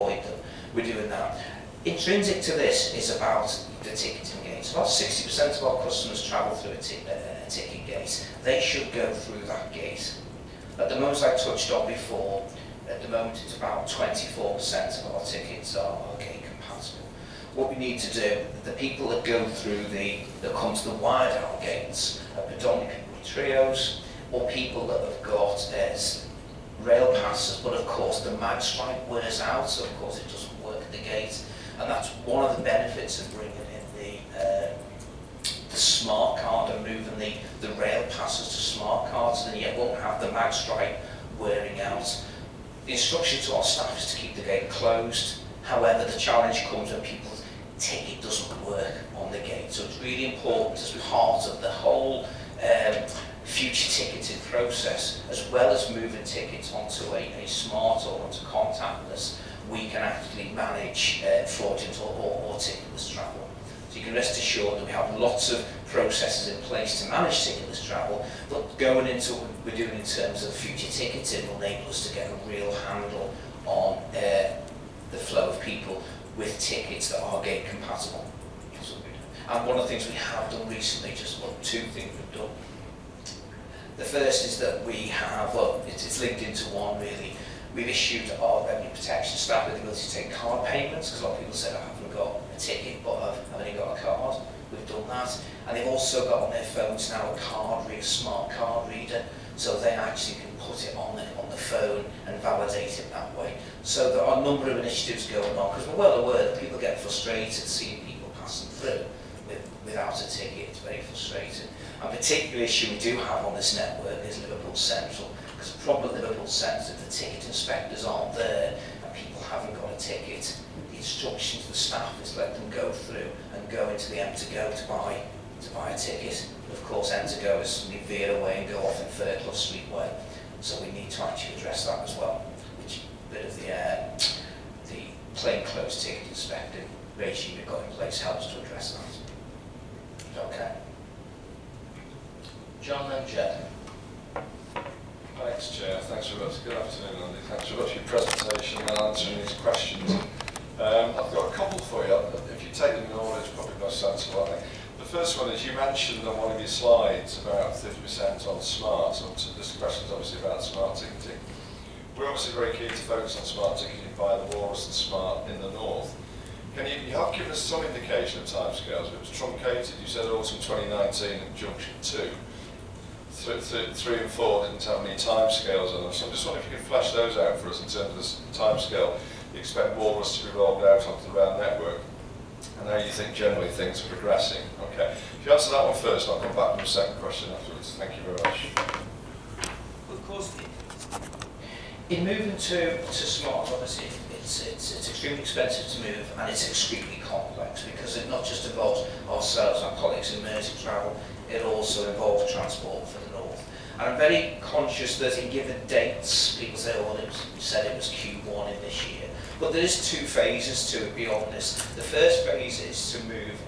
avoid them. We're doing that. Intrinsic to this is about the ticketing gates. About 60% of our customers travel through a ticket gate. They should go through that gate. At the moment, I touched on before, at the moment it's about 24% of our tickets are gate compatible. What we need to do, the people that go through that come to the wide out gates are predominantly people with trios, or people that have got rail passes, but of course the mag stripe wears out, so of course it doesn't work at the gate. And that's one of the benefits of bringing in the smart card and moving the rail passes to smart cards, and you won't have the mag stripe wearing out. The instruction to our staff is to keep the gate closed. However, the challenge comes when people's ticket doesn't work on the gate. So it's really important as part of the whole future ticketing process, as well as moving tickets onto a smart or onto contactless, we can actually manage fraudulent or ticketless travel. So you can rest assured that we have lots of processes in place to manage ticketless travel, but going into what we're doing in terms of future ticketing will enable us to get a real handle on the flow of people with tickets that are gate compatible. And one of the things we have done recently, two things we've done. The first is that we have, it's linked into one really, we've issued our revenue protection staff with the ability to take card payments, because a lot of people said I haven't got a ticket but I've only got a card. We've done that, and they've also got on their phones now a smart card reader, so they actually can put it on the phone and validate it that way. So there are a number of initiatives going on, because we're well aware that people get frustrated seeing people passing through without a ticket. It's very frustrating. A particular issue we do have on this network is Liverpool Central, because the problem at Liverpool Central is the ticket inspectors aren't there and people haven't got a ticket. The instruction to the staff is let them go through and go into the M2Go to buy a ticket. But of course M2Go is we veer away and go off in Foulkes Street way, so we need to actually address that as well, which a bit of the plainclothes ticket inspecting regime we've got in place helps to address that. Okay. John and Jed. Thanks, Chair. Thanks very much. Good afternoon, Andy. Thanks very much for your presentation and answering these questions. I've got a couple for you. If you take them in order, it's probably most sensible, I think. The first one is you mentioned on one of your slides about 30% on smart. So this question is obviously about smart ticketing. We're obviously very keen to focus on smart ticketing via the Walrus and Smart in the north. You have given us some indication of timescales. It was truncated. You said autumn 2019 and junction 2. 3 and 4 didn't have any timescales on them. So I'm just wondering if you could flesh those out for us in terms of the timescale you expect Walrus to be rolled out onto the rail network, and how you think generally things are progressing. Okay. If you answer that one first, I'll come back to the second question afterwards. Thank you very much. Of course, in moving to smart, obviously, it's extremely expensive to move, and it's extremely complex, because it not just involves ourselves, our colleagues in Merseytravel, it also involves transport for the north. And I'm very conscious that in given dates, people say, oh, well, said it was Q1 in this year. But there is 2 phases to it beyond this. The first phase is to move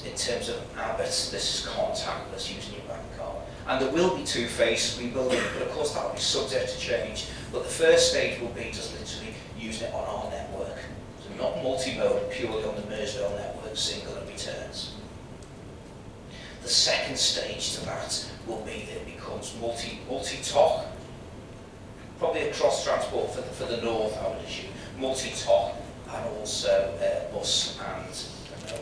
in terms of Abbott. This is contactless using your bank card. And there will be 2 phases we will need, but of course that will be subject to change. But the first stage will be just literally using it on our network. So not multimodal, purely on the Merseyrail network, single and returns. The second stage to that will be that it becomes multi-TOC, probably a cross transport for the north, I would assume, multi-TOC, and also bus and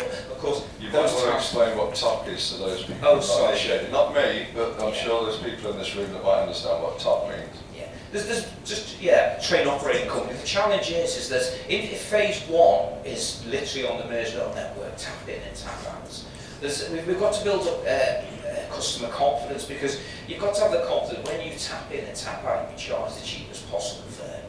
of course. You might want to explain what TOC is to those people. Oh, sorry. Not me, but I'm sure there's people in this room that might understand what TOC means. Yeah, there's just train operating company. The challenge is that if phase 1 is literally on the Merseyrail network, tap in and tap out. We've got to build up customer confidence, because you've got to have the confidence when you tap in and tap out, you charge the cheapest possible fare.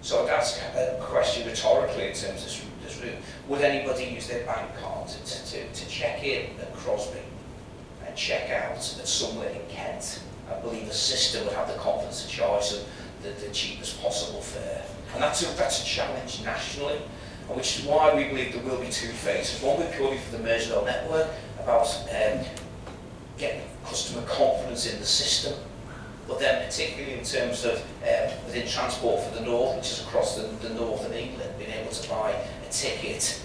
So that's a question rhetorically in terms of this room. Would anybody use their bank card to check in at Crosby and check out at somewhere in Kent? I believe the system would have the confidence to charge them the cheapest possible fare. And that's a challenge nationally. Which is why we believe there will be 2 phases. One will be purely for the Merseyrail network, about getting customer confidence in the system, But then particularly in terms of within transport for the north, which is across the north of England, being able to buy a ticket,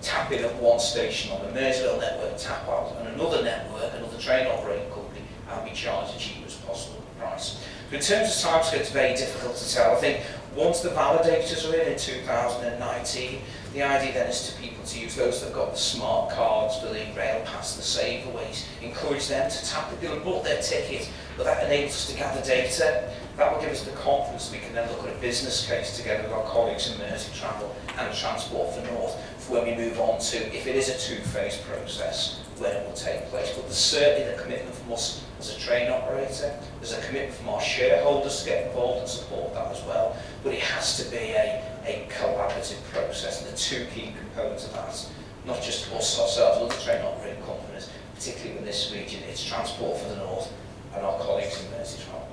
tap in at one station on the Merseyrail network, tap out on another network, another train operating company, and be charged the cheapest possible price. But in terms of timescale, it's very difficult to tell. I think once the validators are in 2019, the idea then is to people to use those that have got the smart cards for the rail pass, the saveaways, encourage them to tap it, they'll book their ticket, but that enables us to gather data. That will give us the confidence we can then look at a business case together with our colleagues in Merseytravel and Transport for North for when we move on to, if it is a two-phase process, when it will take place. But there's certainly the commitment from us as a train operator, there's a commitment from our shareholders to get involved and support that as well, but it has to be a collaborative process, and the two key components of that, not just us ourselves, other train operating companies, particularly in this region, it's Transport for the North and our colleagues in Merseytravel.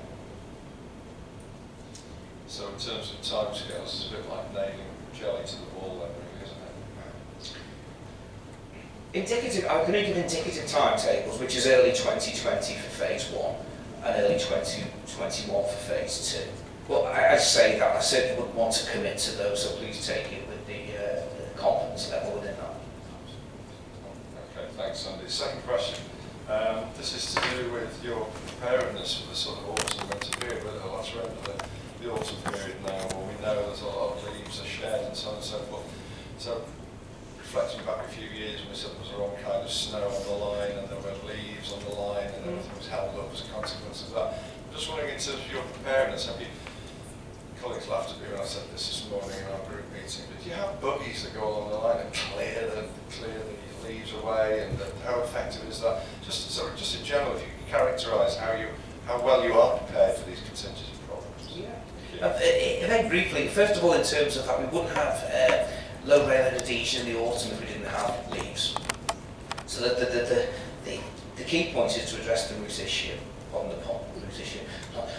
So in terms of timescales, it's a bit like nailing jelly to the wall then, really, isn't it? Indicative, I'm going to give indicative timetables, which is early 2020 for phase 1 and early 2021 for phase 2. Well, I say that, I certainly wouldn't want to commit to those, so please take it with the confidence level within that. Okay, thanks Andy. Second question. This is to do with your preparedness for the sort of autumn winter period. We're at the latter end of the autumn period now, where we know there's a lot of leaves are shed and so on and so forth. So, reflecting back a few years when we said there was the wrong kind of snow on the line and there were leaves on the line and everything was held up as a consequence of that. I'm just wondering, in terms of your preparedness, have you, colleagues laughed at me when I said this morning in our group meeting, but do you have buggies that go along the line and clear the leaves away, and how effective is that? Just in general, if you can characterise how well you are prepared for these contingency problems. Yeah. Very briefly, first of all, in terms of that, we wouldn't have low rail adhesion in the autumn if we didn't have leaves. So the key point is to address the root issue on the root issue.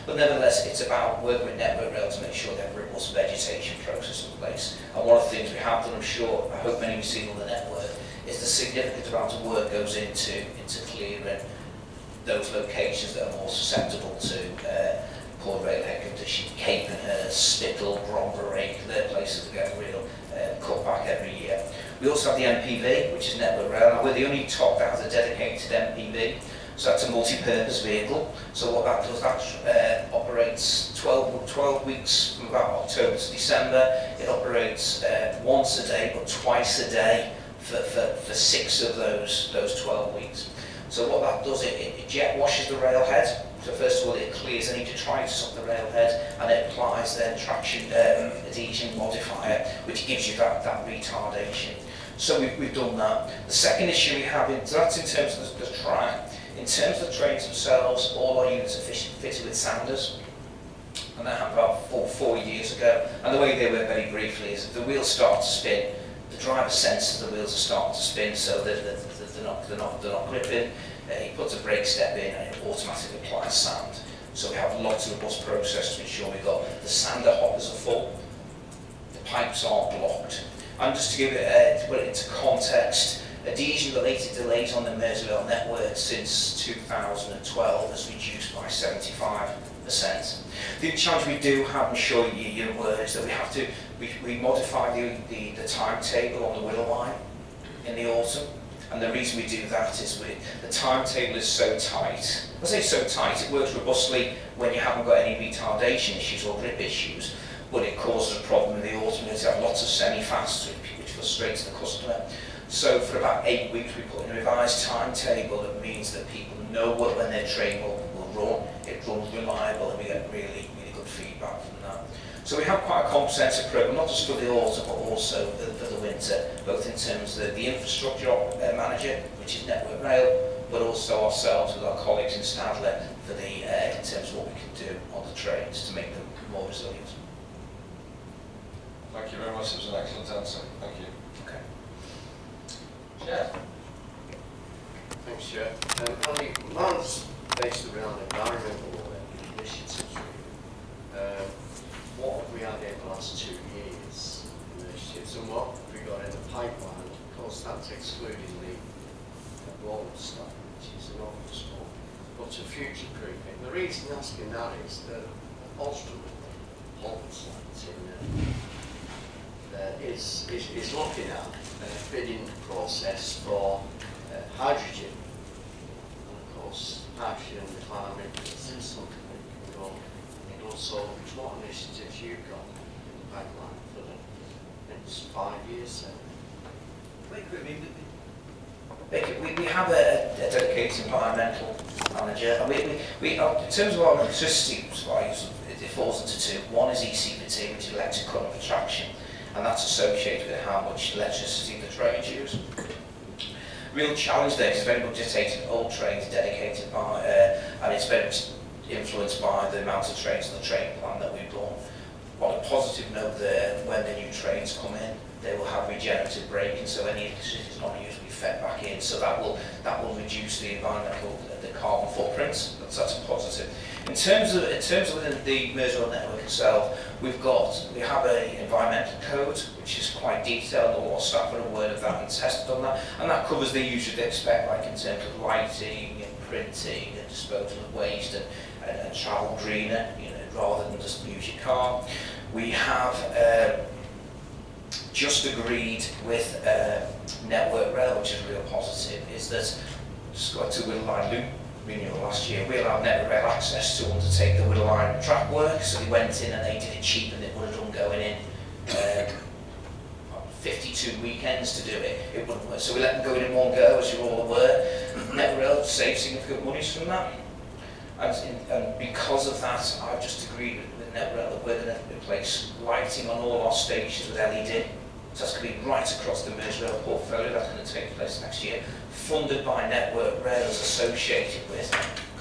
But nevertheless, it's about working with Network Rail to make sure they have a robust vegetation process in place. And one of the things we have done, I hope many of you seen on the network, is the significant amount of work goes into clearing those locations that are more susceptible to poor railhead condition. Capenhurst, Spittle, Brombury, they're places that get real cutback every year. We also have the MPV, which is Network Rail. Now, we're the only top that has a dedicated MPV. So that's a multi-purpose vehicle. So what that does, that operates 12 weeks from about October to December. It operates once a day, but twice a day for 6 of those 12 weeks. So what that does, it jet washes the railhead. So first of all, it clears any detritus off the railhead, and it applies then traction adhesion modifier, which gives you that retardation. So we've done that. The second issue we have, that's in terms of the track. In terms of the trains themselves, all our units are fitted with sanders, and that happened about 4 years ago. And the way they work, very briefly, is if the wheels start to spin, the driver senses the wheels are starting to spin, so they're not gripping. He puts a brake step in and it automatically applies sand. So we have lots of robust process to ensure we've got the sander hoppers are full, the pipes aren't blocked. And just to give it, to put it into context, adhesion-related delays on the Merseyrail network since 2012 has reduced by 75%. The challenge we do have, I'm sure you're aware, is that we modify the timetable on the Willow line in the autumn. And the reason we do that is the timetable is so tight. I say so tight, it works robustly when you haven't got any retardation issues or grip issues, but it causes a problem in the autumn because you have lots of semi-fasts, which frustrates the customer. So for about 8 weeks we put in a revised timetable that means that people know when their train will run, it runs reliable, and we get really good feedback from that. So we have quite a comprehensive programme, not just for the autumn, but also for the winter, both in terms of the infrastructure manager, which is Network Rail, but also ourselves with our colleagues in Cllr for in terms of what we can do on the trains to make them more resilient. Thank you very much. It was an excellent answer. Thank you. Okay. Chair. Thanks, Chair. Andy, mine's based around environmental initiatives. What have we had in the last 2 years initiatives, and what have we got in the pipeline? Of course, that's excluding the water stuff, which is an awful small. but to future-proofing. The reason I'm asking that is that ultimately, Foulkes is looking at a bidding process for hydrogen. And of course, hydrogen and the climate is something that can go. And also, what initiatives you've got in the pipeline for the next 5 years? So. We have a dedicated environmental manager, and we in terms of our electricity supplies, it falls into two. One is ECPT, which is electric current attraction, and that's associated with how much electricity the trains use. Real challenge there is very much dictated old trains dedicated by, and it's very much influenced by the amount of trains on the train plan that we've done. On a positive note there, when the new trains come in, they will have regenerative braking, so any electricity is not used will be fed back in. So that will reduce the environmental, the carbon footprint. That's a positive. In terms of within the Merseyrail network itself, we have an environmental code which is quite detailed. All our staff are aware of that and tested on that, and that covers the usual they expect, like in terms of lighting and printing and disposal of waste and travel greener, rather than just use your car. We have just agreed with Network Rail, which is a real positive, is that just got to Whittle Line loop renewal last year. We allowed Network Rail access to undertake the Whittle Line track work, so they went in and they did it cheaper than it would have done going in 52 weekends to do it. It wouldn't work. So we let them go in one go, as you're all aware. Network Rail saved significant monies from that. And because of that, I've just agreed with Network Rail that we're going to replace lighting on all our stations with LED. So that's going to be right across the Merseyrail portfolio. That's going to take place next year, funded by Network Rail, as associated with,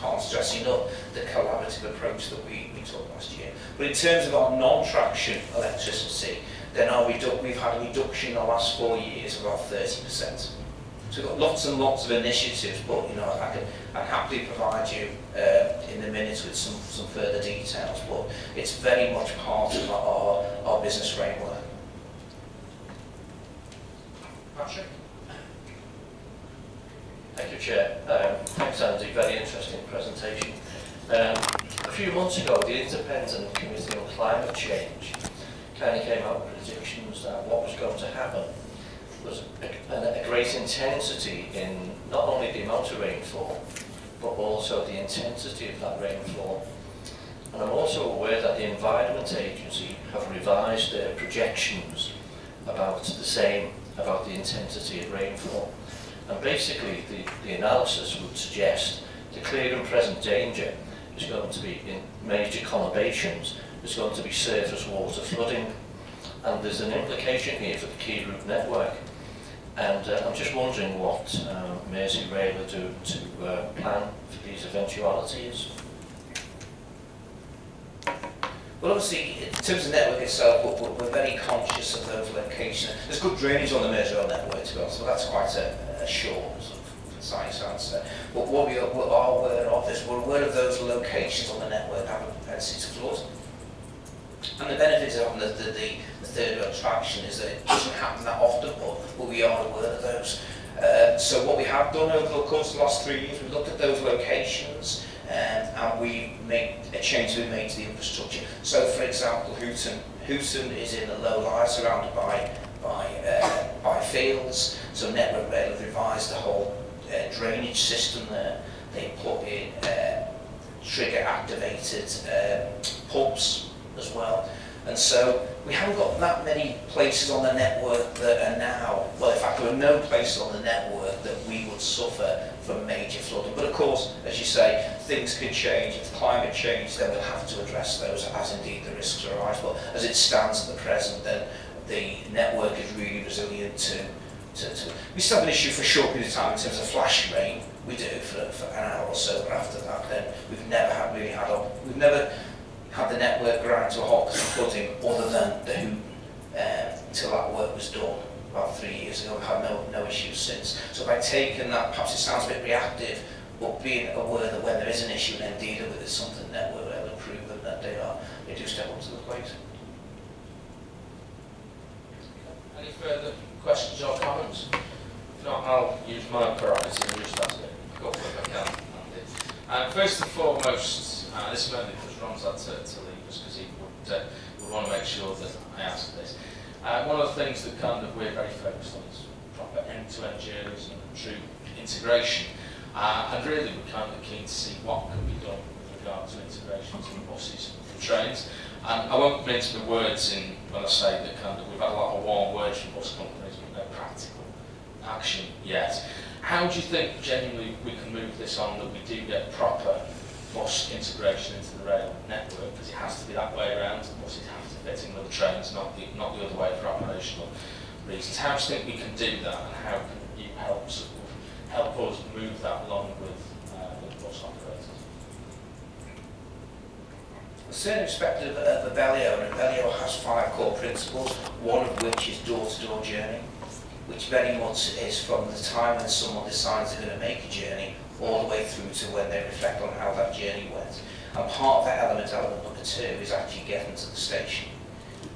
can't stress enough, the collaborative approach that we took last year. But in terms of our non-traction electricity, then we've had a reduction in the last 4 years of about 30%. So we've got lots and lots of initiatives, but I can happily provide you in a minute with some further details, but it's very much part of our business framework. Patrick? Thank you, Chair. Thanks, Andy. Very interesting presentation. A few months ago, the Independent Committee on Climate Change kind of came out with predictions that what was going to happen was a great intensity in not only the amount of rainfall, but also the intensity of that rainfall. And I'm also aware that the Environment Agency have revised their projections about the intensity of rainfall. And basically, the analysis would suggest the clear and present danger is going to be in major conurbations, there's going to be surface water flooding, and there's an implication here for the key route network. And I'm just wondering what Merseyrail are doing to plan for these eventualities. Well, obviously, in terms of the network itself, we're very conscious of those locations. There's good drainage on the Merseyrail network, to be honest, so that's quite a short sort of concise answer. But what we are aware of is we're aware of those locations on the network that have a propensity to flood. And the benefit of having the third rail traction is that it doesn't happen that often, but we are aware of those. So what we have done over the course of the last 3 years, we've looked at those locations and we made a change we made to the infrastructure. So, for example, Hooton is in a low lie surrounded by fields. So Network Rail have revised the whole drainage system there. They put in trigger activated pumps as well. And so we haven't got that many places on the network that are now, well, in fact, there are no places on the network that we would suffer from major flooding. But of course, as you say, things can change. If the climate changes, then we'll have to address those, as indeed the risks arise. But as it stands at the present, then the network is really resilient to we still have an issue for a short period of time in terms of flash rain. We do for an hour or so, but after that, then we've never had the network grind to a halt because of flooding, other than the Hoop, until that work was done about 3 years ago. We've had no issues since. So by taking that, perhaps it sounds a bit reactive, but being aware that when there is an issue and then dealing with it, it's something that Network Rail have proven that they do step up to the plate. Any further questions or comments? If not, I'll use my prerogative and just ask a couple if I can. First and foremost, this is mainly because Ron's had to leave us because he would want to make sure that I ask this. One of the things that kind of we're very focused on is proper end-to-end journeys and true integration. And really we're kind of keen to see what can be done with regard to integration between buses and trains. And I won't mince my words in when I say that kind of we've had a lot of warm words from bus companies but no practical action yet. How do you think genuinely we can move this on, that we do get proper bus integration into the rail network, because it has to be that way around, buses have to fit in with the trains, not the other way for operational reasons. How do you think we can do that, and how can you help us move that along with bus operators? A certain respect of Abellio, and Abellio has 5 core principles, one of which is door-to-door journey, which very much is from the time when someone decides they're going to make a journey all the way through to when they reflect on how that journey went. And part of that element number 2, is actually getting to the station.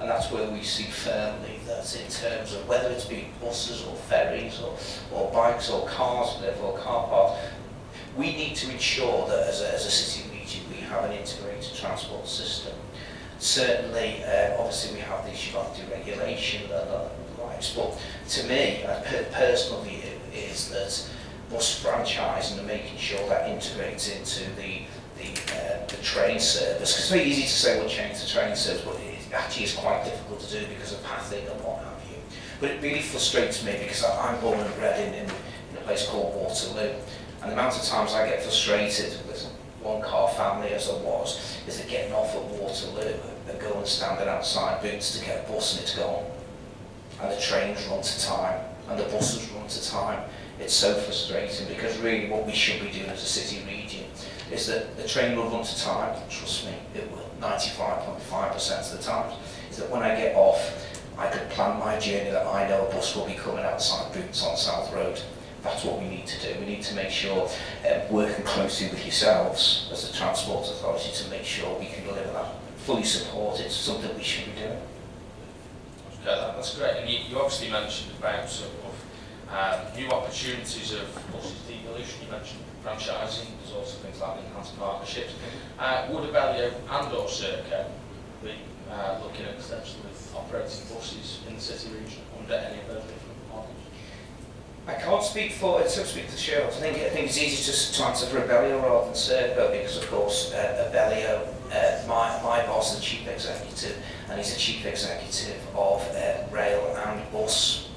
And that's where we see firmly that in terms of whether it's been buses or ferries or bikes or cars, or car parks, we need to ensure that as a city region we have an integrated transport system. Certainly, obviously we have the issue of deregulation and the likes, but to me, a personal view is that bus franchising and making sure that integrates into the train service. Because it's very easy to say we'll change the train service, but it actually is quite difficult to do because of pathing and what have you. But it really frustrates me because I'm born and bred in a place called Waterloo, and the amount of times I get frustrated with one car family as I was, is that getting off at Waterloo and going and standing outside Boots to get a bus and it's gone. And the trains run to time, and the buses run to time. It's so frustrating, because really what we should be doing as a city region is that the train will run to time. Trust me, it will, 95.5% of the time. Is that when I get off, I can plan my journey that I know a bus will be coming outside Boots on South Road. That's what we need to do. We need to make sure, working closely with yourselves as the Transport Authority, to make sure we can deliver that. Fully support it, something we should be doing. Okay, that's great. And you obviously mentioned about sort of new opportunities of buses devolution. You mentioned franchising. There's also things like enhanced partnerships. Would Abellio and or Cllr be looking at potentially with operating buses in the city region under any of those different models? I can't speak for it, so to speak to the shareholders. I think it's easy just to answer for Abellio rather than Cllr, because of course Abellio, my boss is the chief executive, and he's the chief executive of rail and bus,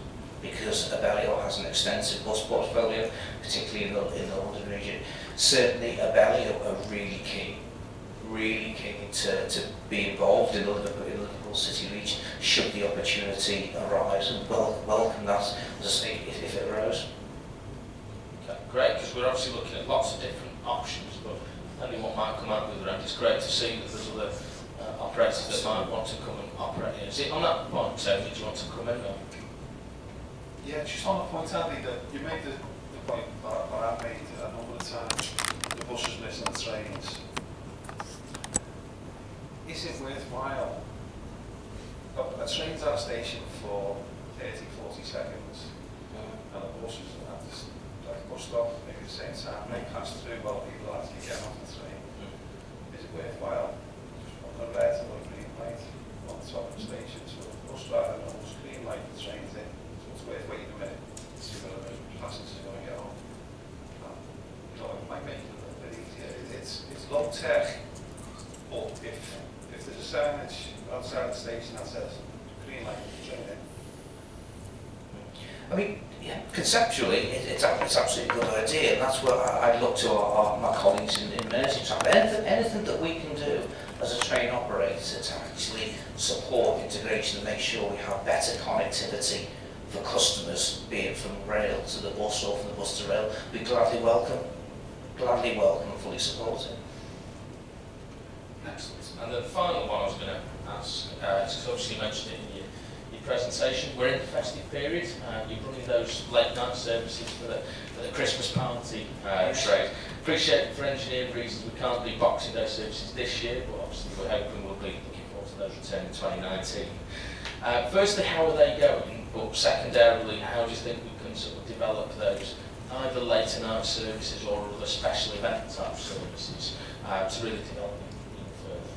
because Abellio has an extensive bus portfolio, particularly in the London region. Certainly Abellio are really keen to be involved in the Liverpool city region, should the opportunity arise, and welcome that, as I say, if it arose. Okay, great, because we're obviously looking at lots of different options, but depending what might come out with the end, it's great to see that there's other operators that might want to come and operate here. Is it on that point, Tony, do you want to come in? Or? Yeah, just on the point, Andy, that you made the point that I've made a number of times, the buses missing the trains. Is it worthwhile? A train's at a station for 30, 40 seconds, and the buses are at the bus stop, maybe the same time, they pass through while people actually get off the train. Is it worthwhile? On the red or green light on the top of the station, so the bus driver knows green light, the train's in, so it's worth waiting a minute to see whether the passengers are going to get on. It might make it a little bit easier. It's low tech, but if there's a signage outside the station that says green light, train in. I mean, yeah, conceptually, it's absolutely a good idea, and that's what I'd look to my colleagues in Merseytravel. Anything that we can do as a train operator to actually support integration and make sure we have better connectivity for customers, be it from rail to the bus or from the bus to rail, we gladly welcome and fully support it. Excellent. And the final one I was going to ask, because obviously you mentioned it in your presentation, we're in the festive period. You're running those late night services for the Christmas party trade. Appreciate for engineering reasons we can't do Boxing Day services this year, but obviously we're hoping we'll be looking forward to those returning in 2019. Firstly, how are they going? But secondarily, how do you think we can sort of develop those either later night services or other special event type services to really develop it even further.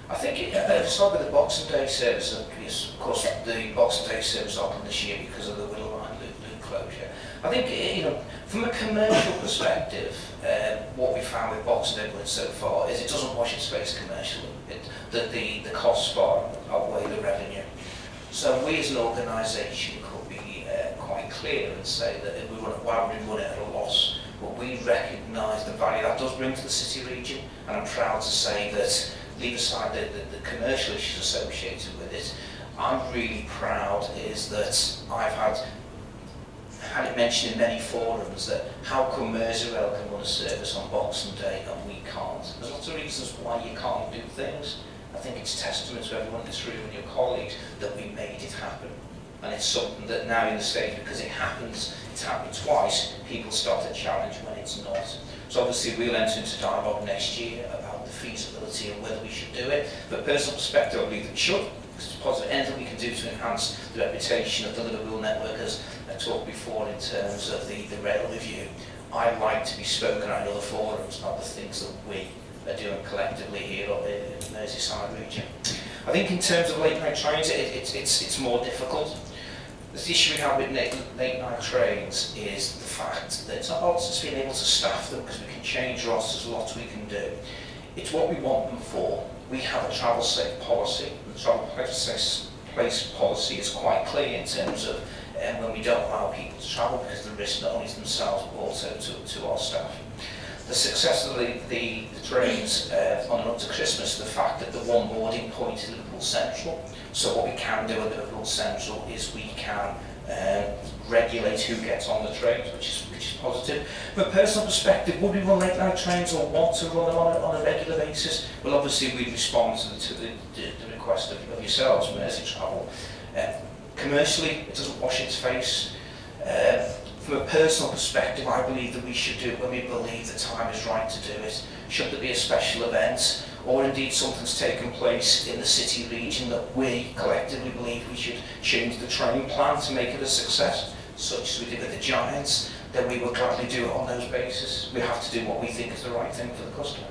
I think start with the Boxing Day service. Yes, of course, the Boxing Day service opened this year because of the Willow Line loop closure. I think, from a commercial perspective, what we found with Boxing Day so far is it doesn't wash its face commercially. The costs far outweigh the revenue. So we as an organisation could be quite clear and say that if we run it, why would we run it at a loss? But we recognise the value that does bring to the city region, and I'm proud to say that, leave aside the commercial issues associated with it, I'm really proud is that I've had it mentioned in many forums that how come Merseyrail can run a service on Boxing Day and we can't? There's lots of reasons why you can't do things. I think it's testament to everyone in this room and your colleagues that we made it happen. And it's something that now in the stage, because it's happened twice, people start to challenge when it's not. So obviously we'll enter into dialogue next year about the feasibility and whether we should do it. From a personal perspective, I believe that we should, because it's positive. Anything we can do to enhance the reputation of the Liverpool network, as I talked before in terms of the rail review, I like to be spoken at in other forums, not the things that we are doing collectively here in the Merseyside region. I think in terms of late night trains, it's more difficult. The issue we have with late night trains is the fact that it's not about just being able to staff them, because we can change rosters, there's lots we can do. It's what we want them for. We have a travel safe policy. The travel place policy is quite clear in terms of when we don't allow people to travel, because the risk not only to themselves but also to our staff. The success of the trains on and up to Christmas, the fact that the one boarding point is Liverpool Central. So what we can do at Liverpool Central is we can regulate who gets on the trains, which is positive. From a personal perspective, would we run late night trains or want to run them on a regular basis? Well, obviously we respond to the request of yourselves, Merseytravel. Commercially, it doesn't wash its face. From a personal perspective, I believe that we should do it when we believe the time is right to do it. Should there be a special event, or indeed something's taken place in the city region that we collectively believe we should change the train plan to make it a success, such as we did with the Giants, then we will gladly do it on those bases. We have to do what we think is the right thing for the customer.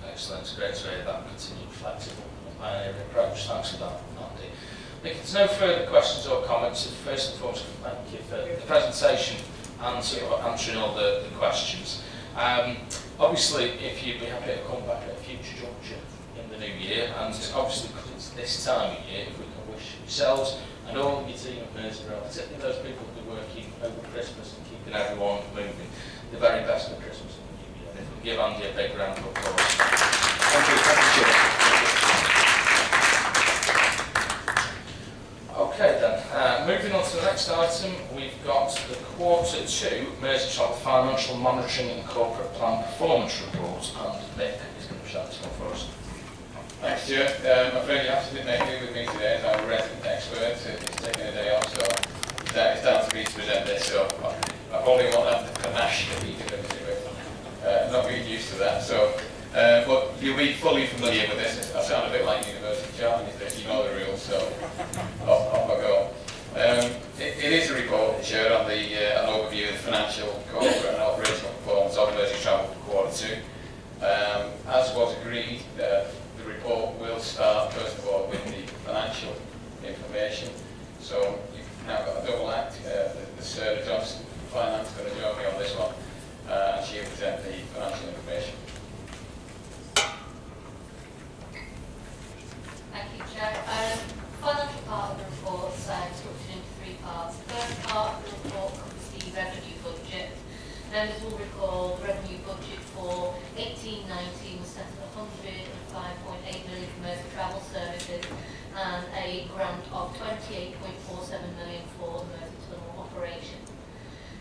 Excellent, it's great to hear that continued flexible pioneering approach. Thanks for that, Andy. If there's no further questions or comments, first and foremost, thank you for the presentation and sort of answering all the questions. Obviously, if you'd be happy to come back at a future juncture in the new year, and obviously because it's this time of year, if we can wish yourselves and all of your team at Merseyrail, particularly those people who've been working over Christmas and keeping everyone moving, the very best for Christmas and the new year. And if we can give Andy a big round of applause. Thank you, Chair. Okay then, moving on to the next item, we've got the Quarter 2 Merseytravel Financial Monitoring and Corporate Plan Performance Report, and Nick is going to shout this one for us. Thanks, Stuart. My friend Yass didn't make it with me today as our resident expert. He's taking a day off, so it's down to me to present this. So I probably won't have the panache that he did with. Not really used to that. So, but you'll be fully familiar with this. I sound a bit like university jargon, you know the rules. So off I go. It is a report shared on an overview of the financial, corporate and operational performance of Merseytravel for Quarter 2. As was agreed, the report will start first of all with the financial information. So you've now got a double act. The Cllr Johnson Finance is going to join me on this one, and she'll present the financial information. Thank you, Chair. Financial part of the report is structured into three parts. The first part of the report covers the revenue budget. Members will recall the revenue budget for 18-19 was set at 105.8 million for Merseytravel services and a grant of 28.47 million for the Merseytunnel operation.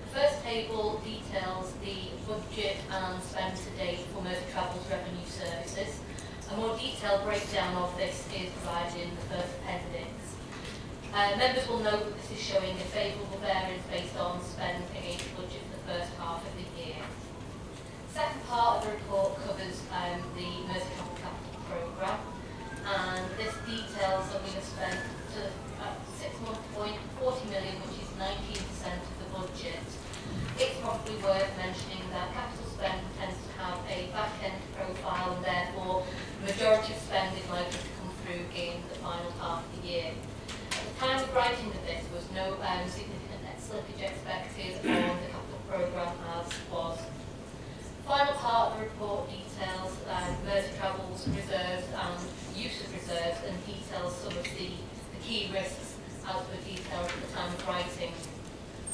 The first table details the budget and spend to date for Merseytravel's revenue services. A more detailed breakdown of this is provided in the first appendix. Members will note that this is showing a favourable variance based on spend against budget for the first half of the year. The second part of the report covers the Merseytravel capital programme, and this details that we have spent to 6 month point 40 million, which is 19% writing of this was no significant net slippage expected on the capital programme as was. Final part of the report details Merseytravel's reserves and use of reserves and details some of the key risks as per detailed at the time of writing.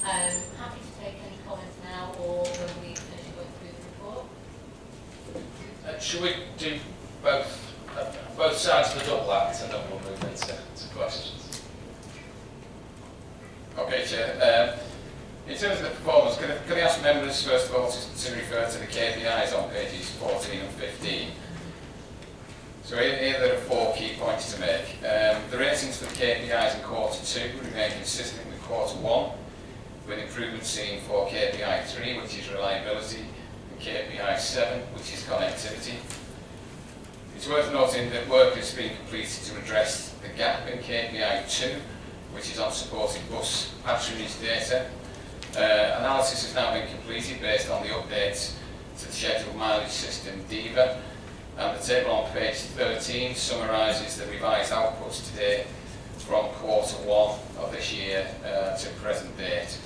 Happy to take any comments now or when we finish going through the report. Should we do both sides of the double act and then we'll move into questions? Okay, Chair. In terms of the performance, can I ask members first of all to refer to the KPIs on pages 14 and 15? So here there are 4 key points to make. The ratings for the KPIs in quarter 2 remain consistent with quarter 1, with improvements seen for KPI 3, which is reliability, and KPI 7, which is connectivity. It's worth noting that work has been completed to address the gap in KPI 2, which is on supported bus patronage data. Analysis has now been completed based on the updates to the scheduled mileage system DEVA, and the table on page 13 summarises the revised outputs today from quarter 1 of this year to present date.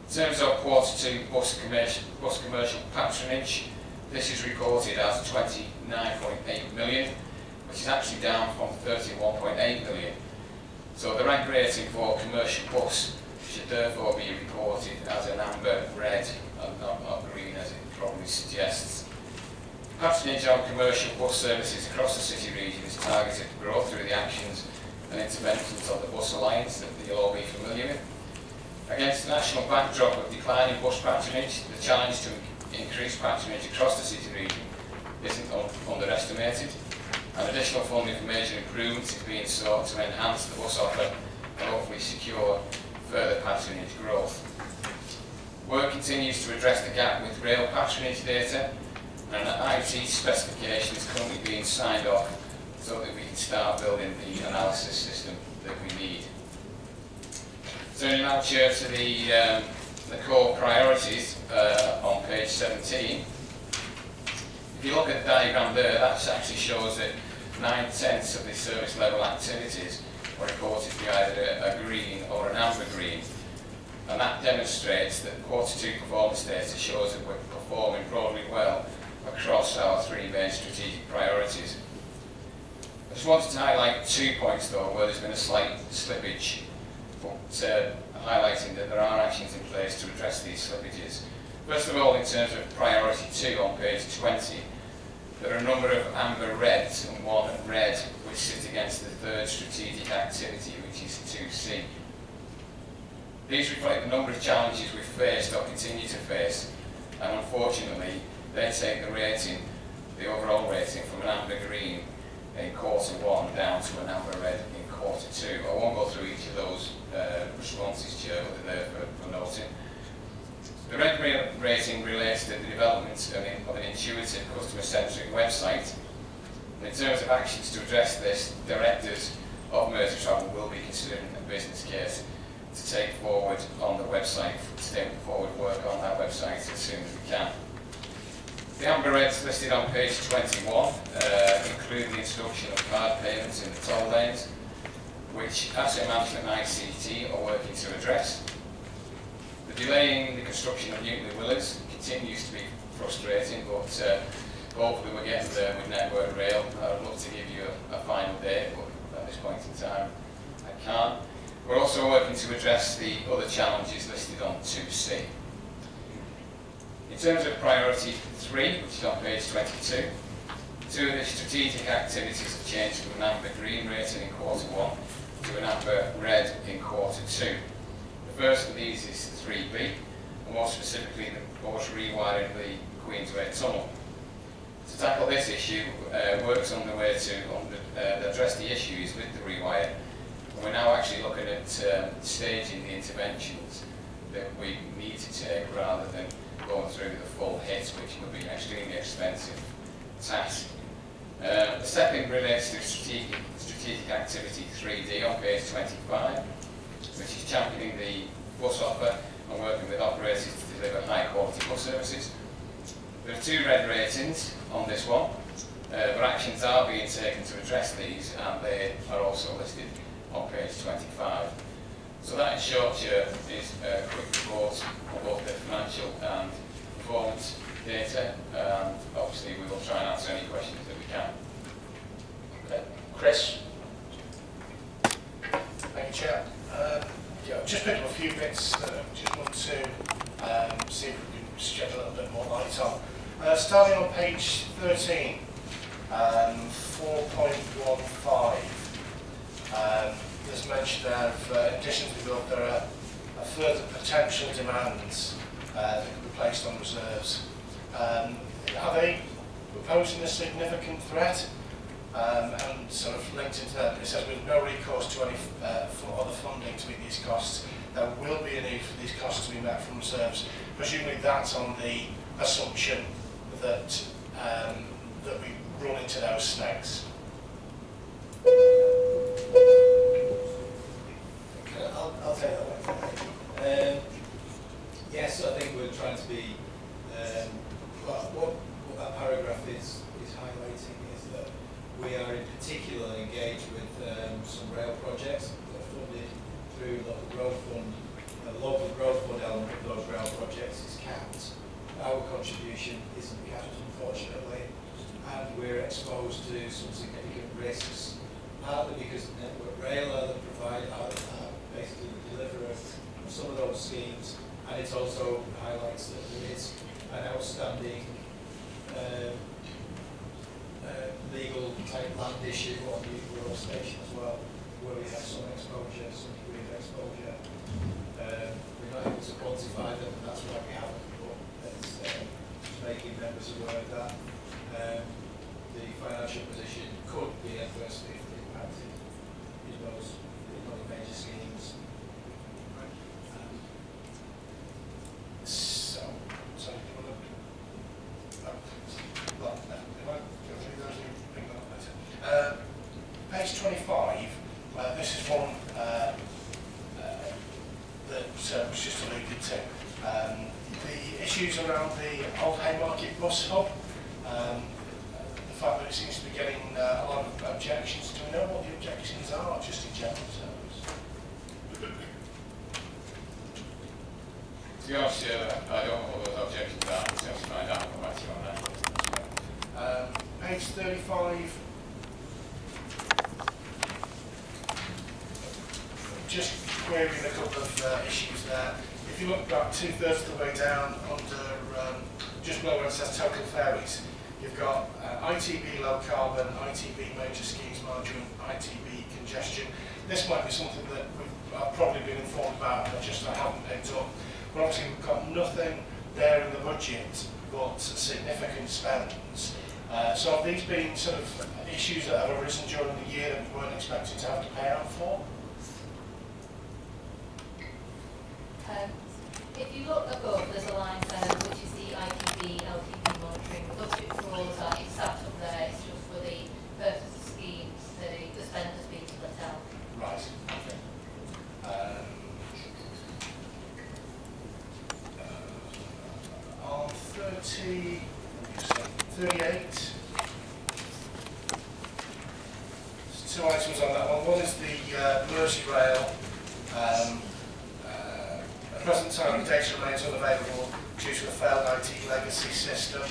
In terms of quarter 2 bus commercial patronage, this is recorded as 29.8 million, which is actually down from 31.8 million. So the rank rating for commercial bus should therefore be reported as an amber red and not green, as it probably suggests. Patronage on commercial bus services across the city region is targeted to grow through the actions and interventions of the Bus Alliance that you'll all be familiar with. Against the national backdrop of declining bus patronage, the challenge to increase patronage across the city region isn't underestimated, and additional funding for major improvements is being sought to enhance the bus offer and hopefully secure further patronage growth. Work continues to address the gap with rail patronage data, and an IT specification is currently being signed off so that we can start building the analysis system that we need. Turning now, Chair, to the core priorities on page 17. If you look at the diagram there, that actually shows that 9/10 of the service level activities were reported to be either a green or an amber green, and that demonstrates that quarter 2 performance data shows that we're performing broadly well across our 3 main strategic priorities. I just wanted to highlight 2 points though where there's been a slight slippage, but highlighting that there are actions in place to address these slippages. First of all, in terms of priority 2 on page 20, there are a number of amber reds and 1 red which sit against the 3rd strategic activity, which is 2C. These reflect the number of challenges we've faced or continue to face, and unfortunately they take the rating, the overall rating, from an amber green in quarter 1 down to an amber red in quarter 2. I won't go through each of those responses, Chair, but they're there for noting. The red rating relates to the development of an intuitive customer-centric website. And in terms of actions to address this, directors of Merseytravel will be considering a business case to take forward on the website, to take forward work on that website as soon as we can. The amber reds listed on page 21 include the introduction of card payments in the toll lanes, which Asset Management and ICT are working to address. The delay in the construction of Nuclear Willards continues to be frustrating, but hopefully we're getting there with Network Rail. I'd love to give you a final date, but at this point in time I can't. We're also working to address the other challenges listed on 2C. In terms of priority 3, which is on page 22, 2 of the strategic activities have changed from an amber green rating in quarter 1 to an amber red in quarter 2. The first of these is 3B, and more specifically the course rewiring the Queensway Tunnel. To tackle this issue, work's underway to address the issues with the rewire. And we're now actually looking at staging the interventions that we need to take rather than going through the full hit, which would be an extremely expensive task. The second relates to strategic activity 3D on page 25, which is championing the bus offer and working with operators to deliver high quality bus services. There are 2 red ratings on this one, but actions are being taken to address these, and they are also listed on page 25. So that in short here is a quick report of both the financial and performance data, and obviously we will try and answer any questions that we can. Okay. Chris? Thank you, Chair. Yeah, I've just picked up a few bits that I just want to see if we can shed a little bit more light on. Starting on page 13, 4.15, there's mention there of, in addition to the bill, there are further potential demands that could be placed on reserves. Are they posing a significant threat? And sort of linked into that, it says with no recourse to any other funding to meet these costs, there will be a need for these costs to be met from reserves. Presumably that's on the assumption that that we run into those snags. I'll take that one. Yes, I think we're trying to be. What that paragraph is highlighting is that we are in particular engaged with some rail projects that are funded through local growth fund. The local growth fund element of those rail projects is capped. Our contribution isn't capped, unfortunately, and we're exposed to some significant risks, partly because the Network Rail are the provider, basically the deliverer of some of those schemes, and it also highlights that there is an outstanding legal type land issue on the rural station as well, where we have some exposure, some degree of exposure. We're not able to quantify them, and that's why we haven't, but it's just making members aware of that. The financial position could be adversely impacted in those major schemes. Page 25, this is one that was just alluded to. The issues around the Old Haymarket bus hub, the fact that it seems to be getting a lot of objections. Do we know what the objections are, just in general terms? To be honest, I don't know what those objections are, so I'll find out and come back to you on that. Page 35. Just querying a couple of issues there. If you look about 2/3 of the way down under just below where it says total ferries, you've got ITB low carbon, ITB major schemes management, ITB congestion. This might be something that I've probably been informed about, but just I haven't picked up. But obviously we've got nothing there in the budget but significant spends. So have these been sort of issues that have arisen during the year that we weren't expecting to have to pay out for? If you look above, there's a line which is the ITB, LTB monitoring. The budget for all of that, it's sat up there, it's just for the purpose of schemes, the spend has been split out. Right, okay. On 38, there's two items on that one. One is the Merseyrail. At present time, the data remains unavailable due to a failed IT legacy system.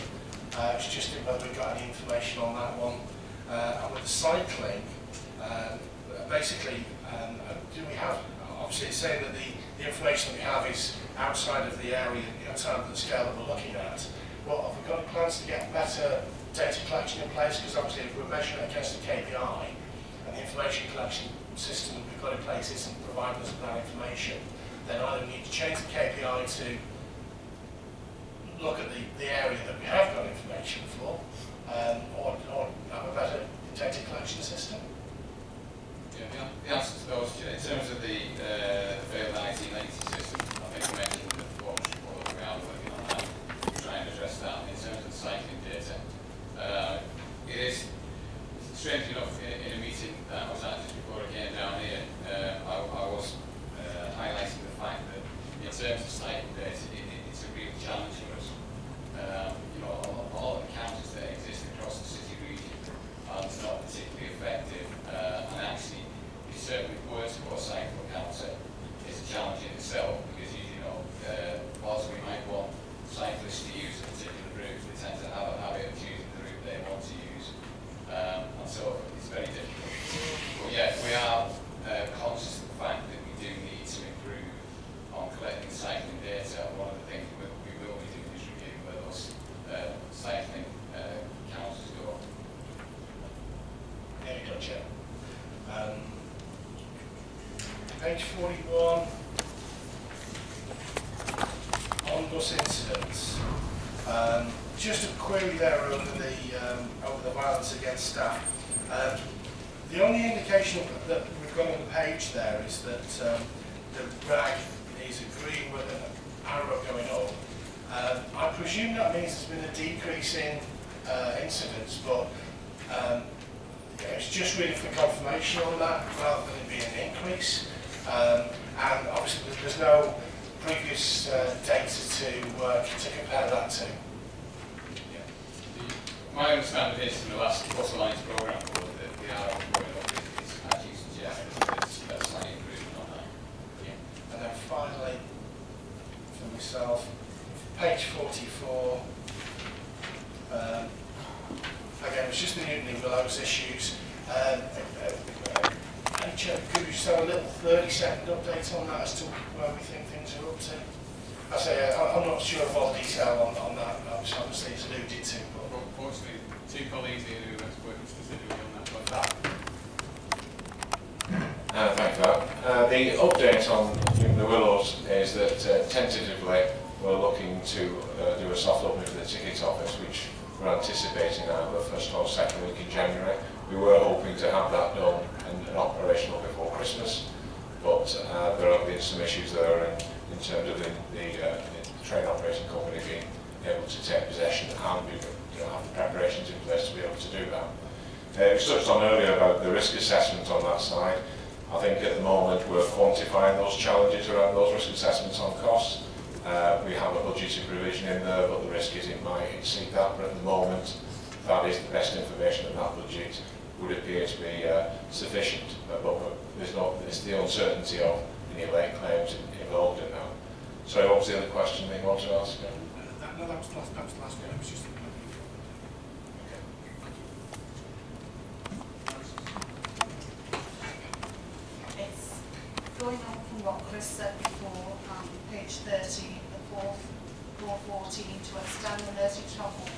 It's just whether we've got any information on that one. And with the cycling, basically, do we have, obviously it's saying that the information that we have is outside of the area, outside of the scale that we're looking at. Well, have we got any plans to get better data collection in place? Because obviously if we're measuring it against the KPI and the information collection system that we've got in place isn't providing us with that information, then either we need to change the KPI to look at the area that we have got information for, or have a better data collection system. Yeah, the answer to those, in terms of the failed IT legacy system, I think I mentioned that what we are working on that, trying to address that. In terms of the cycling data, it is, strangely enough, in a meeting that I was at just before I came down here, I was highlighting the fact that in terms of cycling data, it's a real challenge for us. All the counters that exist across the city region are not particularly effective, and actually it's certainly worse to what's saying from council is a challenge in itself, because whilst we might want cyclists to use a particular route, they tend to have a habit of choosing the route they want to use, and so it's very difficult. But yeah, we are conscious of the fact that we do need to improve on collecting cycling data. One of the things we will be doing is reviewing where those cycling counts go. There you go, Chair. Page 41, on bus incidents. Just a query there over the violence against staff. The only indication that we've got on the page there is that the RAG is agreeing with an arrow going up. I presume that means there's been a decrease in incidents, but it's just really for confirmation on that rather than it being an increase. And obviously there's no previous data to compare that to. My understanding is from the last Bus Alliance programme was that the arrow going up is, as you suggest, there's a slight improvement on that. And then finally, for myself, page 44, again, it's just the Newton Willows issues. Could you just have a little 30-second update on that as to where we think things are up to? I say, I'm not sure of all the detail on that, obviously it's alluded to. But unfortunately, two colleagues here who are working specifically on that one. Thank you. The update on the Willows is that tentatively we're looking to do a soft opening for the ticket office, which we're anticipating either first or second week in January. We were hoping to have that done and operational before Christmas, but there have been some issues there in terms of the train operating company being able to take possession and have the preparations in place to be able to do that. We touched on earlier about the risk assessment on that side. I think at the moment we're quantifying those challenges around those risk assessments on costs. We have a budgeted provision in there, but the risk is it might exceed that, but at the moment that is the best information, and that budget would appear to be sufficient, but there's the uncertainty of any late claims involved in that. So what was the other question that you wanted to ask? No, that was the last one. It was just It's going on from what Chris said before, page 30, the 414, to extend the Merseytravel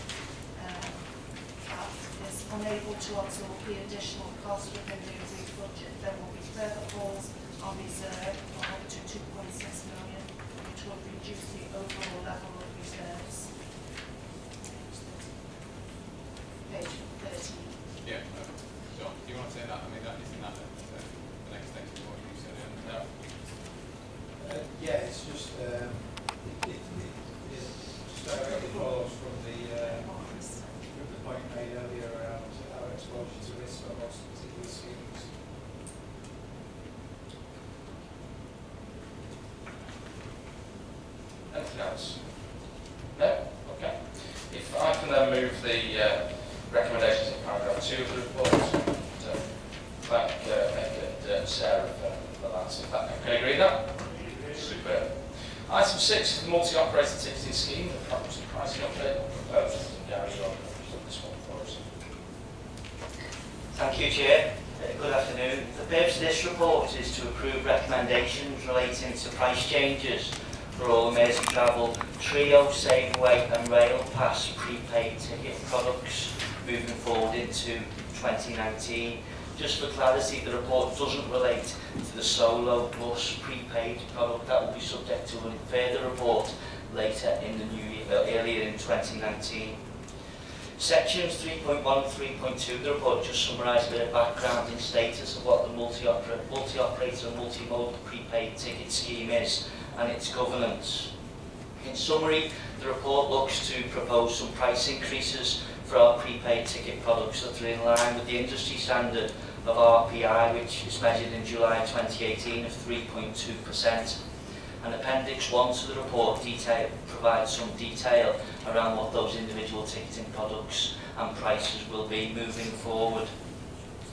is unable to absorb the additional cost within the agreed budget. There will be further calls on reserve of up to 2.6 million, which will reduce the overall level of reserves. Page 13. Yeah. So, do you want to say that? I mean, that isn't that the next thing to what you said? No. Yeah, it's just it directly follows from the point made earlier around our exposure to risk for most particular schemes. Anything else? No? Okay. If I can then move the recommendations in paragraph 2 of the report, and thank Nick and Sarah for that. If that can agree with that? Super. Item 6, the multi-operator ticketing scheme, the problems and pricing update proposed. Gary, you're on this one for us. Thank you, Chair. Good afternoon. The purpose of this report is to approve recommendations relating to price changes for all the Merseytravel Trio, Safeway and Rail Pass prepaid ticket products moving forward into 2019. Just for clarity, the report doesn't relate to the solo bus prepaid product. That will be subject to a further report later in the new year, earlier in 2019. Sections 3.1 and 3.2 of the report just summarise a bit of background and status of what the multi-operator and multimodal prepaid ticket scheme is and its governance. In summary, the report looks to propose some price increases for our prepaid ticket products that are in line with the industry standard of RPI, which is measured in July 2018 of 3.2%. And Appendix 1 to the report provides some detail around what those individual ticketing products and prices will be moving forward.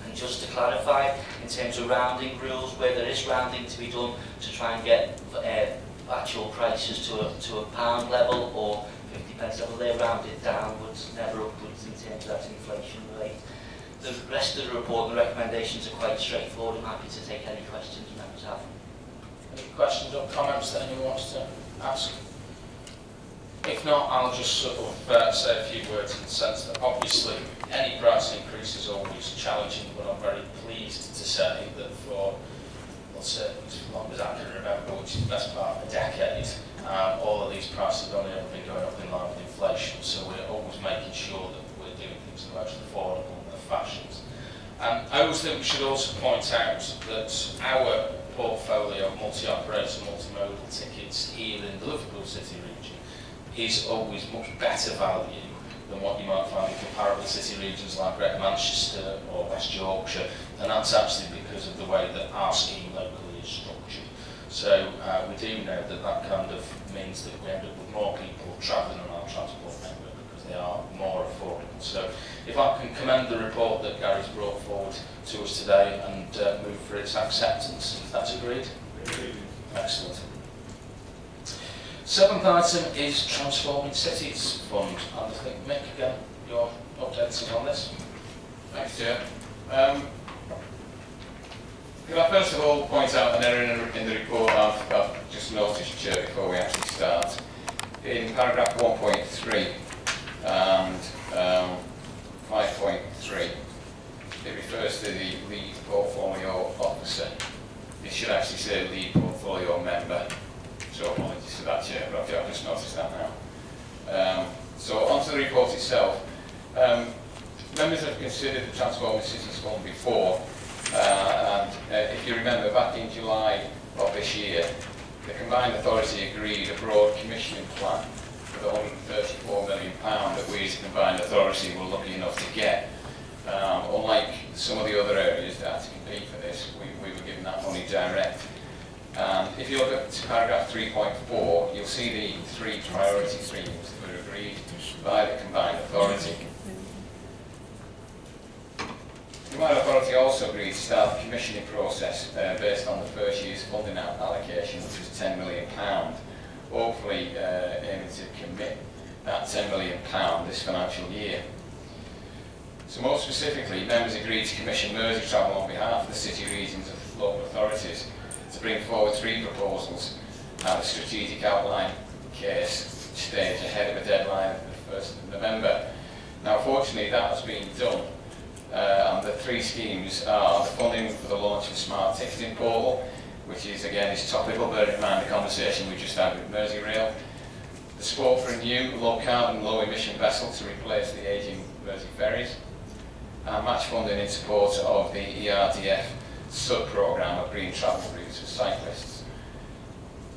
And just to clarify, in terms of rounding rules, where there is rounding to be done to try and get actual prices to a pound level or 50 pence level, they're rounded downwards, never upwards in terms of that inflation rate. The rest of the report and the recommendations are quite straightforward. I'm happy to take any questions members have. Any questions or comments that anyone wants to ask? If not, I'll just sort of say a few words in the sense that obviously any price increase is always challenging, but I'm very pleased to say that for, well, certainly as long as I can remember, which is the best part of a decade, all of these prices have only ever been going up in line with inflation, so we're always making sure that we're doing things in the most affordable of fashions. I always think we should also point out that our portfolio of multi-operator, multimodal tickets here in the Liverpool city region is always much better value than what you might find in comparable city regions like Greater Manchester or West Yorkshire, and that's actually because of the way that our scheme locally is structured. So we do know that that kind of means that we end up with more people travelling on our transport network because they are more affordable. So if I can commend the report that Gary's brought forward to us today and move for its acceptance, if that's agreed? Agreed. Excellent. Seventh item is Transforming Cities Fund. And I think, Mick, again, you're updating on this. Thanks, Chair. Could I first of all point out an error in the report I've just noticed, Chair, before we actually start. In paragraph 1.3 and 5.3, it refers to the lead portfolio officer. It should actually say lead portfolio member. So apologies for that, Chair, but I've just noticed that now. So onto the report itself. Members have considered the Transforming Cities Fund before, and if you remember, back in July of this year, the combined authority agreed a broad commissioning plan with £134 million that we as a combined authority were lucky enough to get. Unlike some of the other areas that had to compete for this, we were given that money direct. And if you look at paragraph 3.4, you'll see the three priority streams that were agreed by the combined authority. The combined authority also agreed to start the commissioning process based on the first year's funding allocation, which was £10 million, hopefully aiming to commit that £10 million this financial year. So more specifically, members agreed to commission Merseytravel on behalf of the city regions of local authorities to bring forward three proposals at a strategic outline case stage ahead of a deadline of the 1st of November. Now, fortunately, that has been done, and the three schemes are the funding for the launch of a smart ticketing portal, which is, again, is topical, bearing in mind the conversation we just had with Merseyrail, the support for a new low-carbon, low-emission vessel to replace the ageing Mersey ferries, and match funding in support of the ERDF sub-programme of green travel routes for cyclists.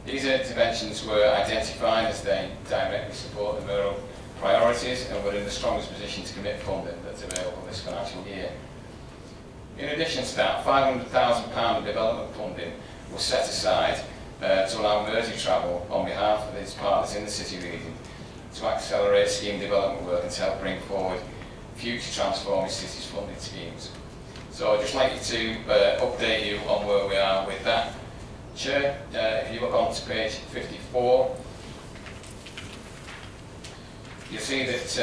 These interventions were identified as they directly support the mayoral priorities and were in the strongest position to commit funding that's available this financial year. In addition to that, £500,000 development funding was set aside to allow Merseytravel on behalf of its partners in the city region to accelerate scheme development work and to help bring forward future Transforming Cities funding schemes. So I'd just like you to update you on where we are with that. Chair, if you look on to page 54, you'll see that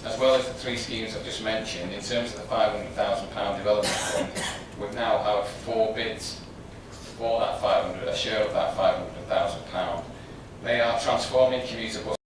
as well as the three schemes I've just mentioned, in terms of the £500,000 development fund, we've now had 4 bids for that a share of that £500,000. They are transforming commuter bus